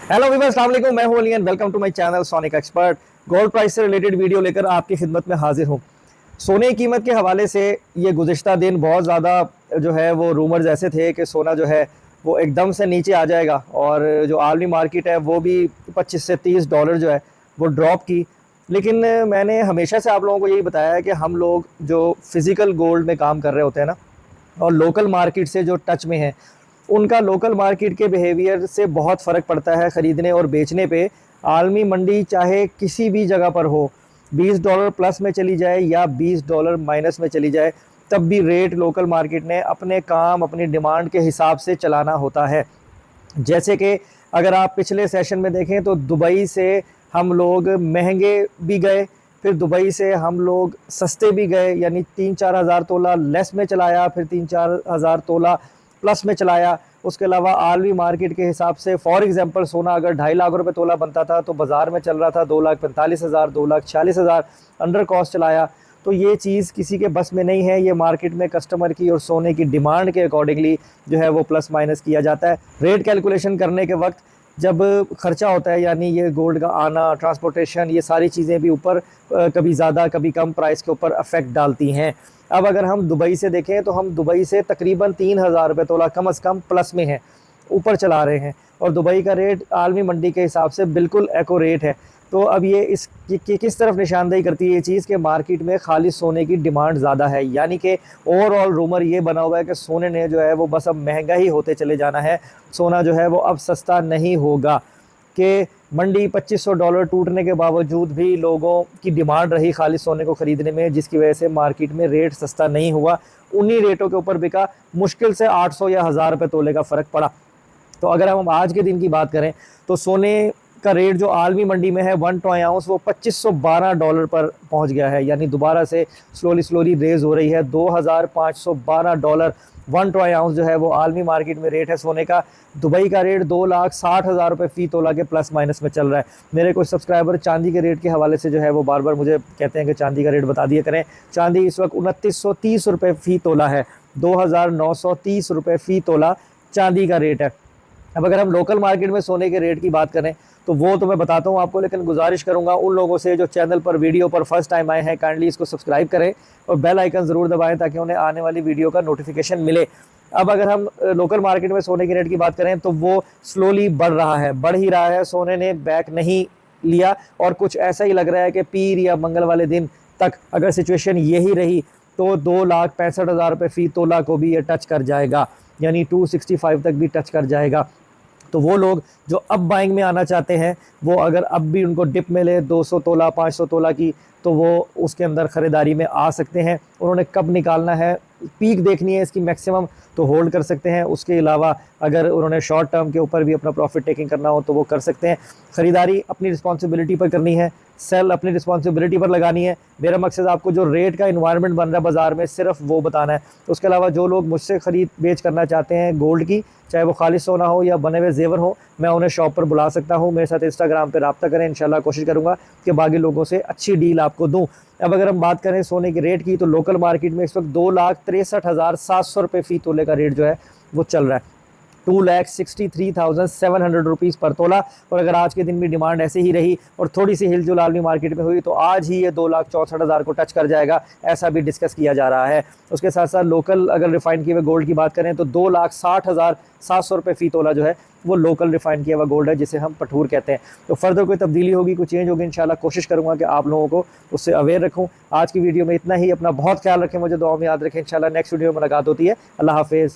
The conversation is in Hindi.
हेलो वीवर्स, अस्सलाम वालेकुम। मैं हूं Ali and welcome to my channel Sonic Expert. Gold price से रिलेटेड वीडियो लेकर आपकी खिदमत में हाजिर हूं। सोने की कीमत के हवाले से ये गुज़िश्ता दिन बहुत ज़्यादा जो है वो रूमर्स ऐसे थे कि सोना जो है वो एकदम से नीचे आ जाएगा और जो आलमी मार्केट है वो भी 25 से 30 डॉलर जो है वो ड्रॉप की। लेकिन मैंने हमेशा से आप लोगों को यही बताया है कि हम लोग जो फ़िज़िकल गोल्ड में काम कर रहे होते हैं ना, और लोकल मार्केट से जो टच में है, उनका लोकल मार्केट के बिहेवियर से बहुत फ़र्क पड़ता है ख़रीदने और बेचने पे। आलमी मंडी चाहे किसी भी जगह पर हो, 20 डॉलर प्लस में चली जाए या 20 डॉलर माइनस में चली जाए, तब भी रेट लोकल मार्केट ने अपने काम अपनी डिमांड के हिसाब से चलाना होता है। जैसे कि अगर आप पिछले सेशन में देखें तो दुबई से हम लोग महंगे भी गए, फिर दुबई से हम लोग सस्ते भी गए, यानी 3-4 हज़ार तोला लेस में चलाया, फिर 3-4 हज़ार तोला प्लस में चलाया। उसके अलावा आलमी मार्केट के हिसाब से फॉर एग्जांपल सोना अगर 2.5 लाख रुपए तोला बनता था तो बाज़ार में चल रहा था 2,45,000, 2,40,000 अंडर कॉस्ट चलाया। तो ये चीज़ किसी के बस में नहीं है, ये मार्केट में कस्टमर की और सोने की डिमांड के अकॉर्डिंगली जो है वो प्लस माइनस किया जाता है। रेट कैलकुलेशन करने के वक्त जब खर्चा होता है, यानी ये गोल्ड का आना, ट्रांसपोर्टेशन, ये सारी चीज़ें भी ऊपर कभी ज़्यादा कभी कम प्राइस के ऊपर अफेक्ट डालती हैं। अब अगर हम दुबई से देखें तो हम दुबई से तकरीबन 3,000 रुपये तोला कम से कम प्लस में हैं, ऊपर चला रहे हैं, और दुबई का रेट आलमी मंडी के हिसाब से बिल्कुल एको रेट है। तो अब ये किस तरफ निशानदेही करती है ये चीज़ कि मार्केट में खाली सोने की डिमांड ज़्यादा है, यानी कि ओवरऑल रूमर ये बना हुआ है कि सोने ने जो है वो बस अब महंगा ही होते चले जाना है, सोना जो है वो अब सस्ता नहीं होगा। कि मंडी 2500 डॉलर टूटने के बावजूद भी लोगों की डिमांड रही खाली सोने को ख़रीदने में, जिसकी वजह से मार्केट में रेट सस्ता नहीं हुआ, उन्हीं रेटों के ऊपर बिका। मुश्किल से 800 या 1000 रुपये तोले का फ़र्क पड़ा। तो अगर हम आज के दिन की बात करें तो सोने का रेट जो आलमी मंडी में है 1 ट्राई आउंस वो 2512 डॉलर पर पहुंच गया है, यानी दोबारा से स्लोली रेज हो रही है। 2512 डॉलर 1 ट्राई आउंस जो है वो आलमी मार्केट में रेट है सोने का। दुबई का रेट 2,60,000 रुपये फ़ी तोला के प्लस माइनस में चल रहा है। मेरे कुछ सब्सक्राइबर चांदी के रेट के हवाले से जो है वो बार बार मुझे कहते हैं कि चांदी का रेट बता दिया करें। चांदी इस वक्त 2930 रुपये फ़ी तोला है, 2,930 रुपये फ़ी तोला चांदी का रेट है। अब अगर हम लोकल मार्केट में सोने के रेट की बात करें तो वो तो मैं बताता हूँ आपको, लेकिन गुजारिश करूँगा उन लोगों से जो चैनल पर वीडियो पर फर्स्ट टाइम आए हैं, काइंडली इसको सब्सक्राइब करें और बेल आइकन ज़रूर दबाएं ताकि उन्हें आने वाली वीडियो का नोटिफिकेशन मिले। अब अगर हम लोकल मार्केट में सोने के रेट की बात करें तो वो स्लोली बढ़ रहा है, बढ़ ही रहा है, सोने ने बैक नहीं लिया, और कुछ ऐसा ही लग रहा है कि पीर या मंगल वाले दिन तक अगर सिचुएशन यही रही तो 2,65,000 रुपये फ़ी तोला को भी ये टच कर जाएगा, यानी 265 तक भी टच कर जाएगा। तो वो लोग जो अब बाइंग में आना चाहते हैं, वो अगर अब भी उनको डिप मिले 200 तोला 500 तोला की, तो वो उसके अंदर ख़रीदारी में आ सकते हैं। उन्होंने कब निकालना है, पीक देखनी है इसकी मैक्सिमम, तो होल्ड कर सकते हैं। उसके अलावा अगर उन्होंने शॉर्ट टर्म के ऊपर भी अपना प्रॉफिट टेकिंग करना हो तो वो कर सकते हैं। ख़रीदारी अपनी रिस्पॉन्सिबिलिटी पर करनी है, सेल अपनी रिस्पॉन्सिबिलिटी पर लगानी है। मेरा मकसद आपको जो रेट का इन्वायरमेंट बन रहा है बाज़ार में सिर्फ वो बताना है। उसके अलावा जो लोग मुझसे ख़रीद बेच करना चाहते हैं गोल्ड की, चाहे वो खालिश सोना हो या बने हुए जेवर हो, मैं उन्हें शॉप पर बुला सकता हूँ। मेरे साथ इंस्टाग्राम पर रब्ता करें, इंशाल्लाह कोशिश करूँगा कि बाकी लोगों से अच्छी डील आपको दूँ। अब अगर हम बात करें सोने के रेट की तो लोकल मार्केट में इस वक्त 2,63,700 रुपये फ़ी तोले का रेट जो है वो चल रहा है, 2,63,700 रुपीज़ पर तोला। और अगर आज के दिन भी डिमांड ऐसे ही रही और थोड़ी सी हिलजुल आलमी मार्केट में हुई तो आज ही ये 2,64,000 को टच कर जाएगा, ऐसा भी डिस्कस किया जा रहा है। उसके साथ साथ लोकल अगर रिफाइंड किए हुए गोल्ड की बात करें तो 2,60,700 रुपये फ़ी तोला जो है वो लोकल रिफाइंड किया हुआ गोल्ड है, जिसे हम पठूर कहते हैं। तो फर्दर कोई तब्दीली होगी, कोई चेंज होगी, इंशाल्लाह कोशिश करूँगा कि आप लोगों को उससे अवेयर रखूँ। आज की वीडियो में इतना ही, अपना बहुत ख्याल रखें, मुझे दुआ में याद रखें। इंशाल्लाह नेक्स्ट वीडियो में मुलाकात होती है। अल्लाह हाफिज़।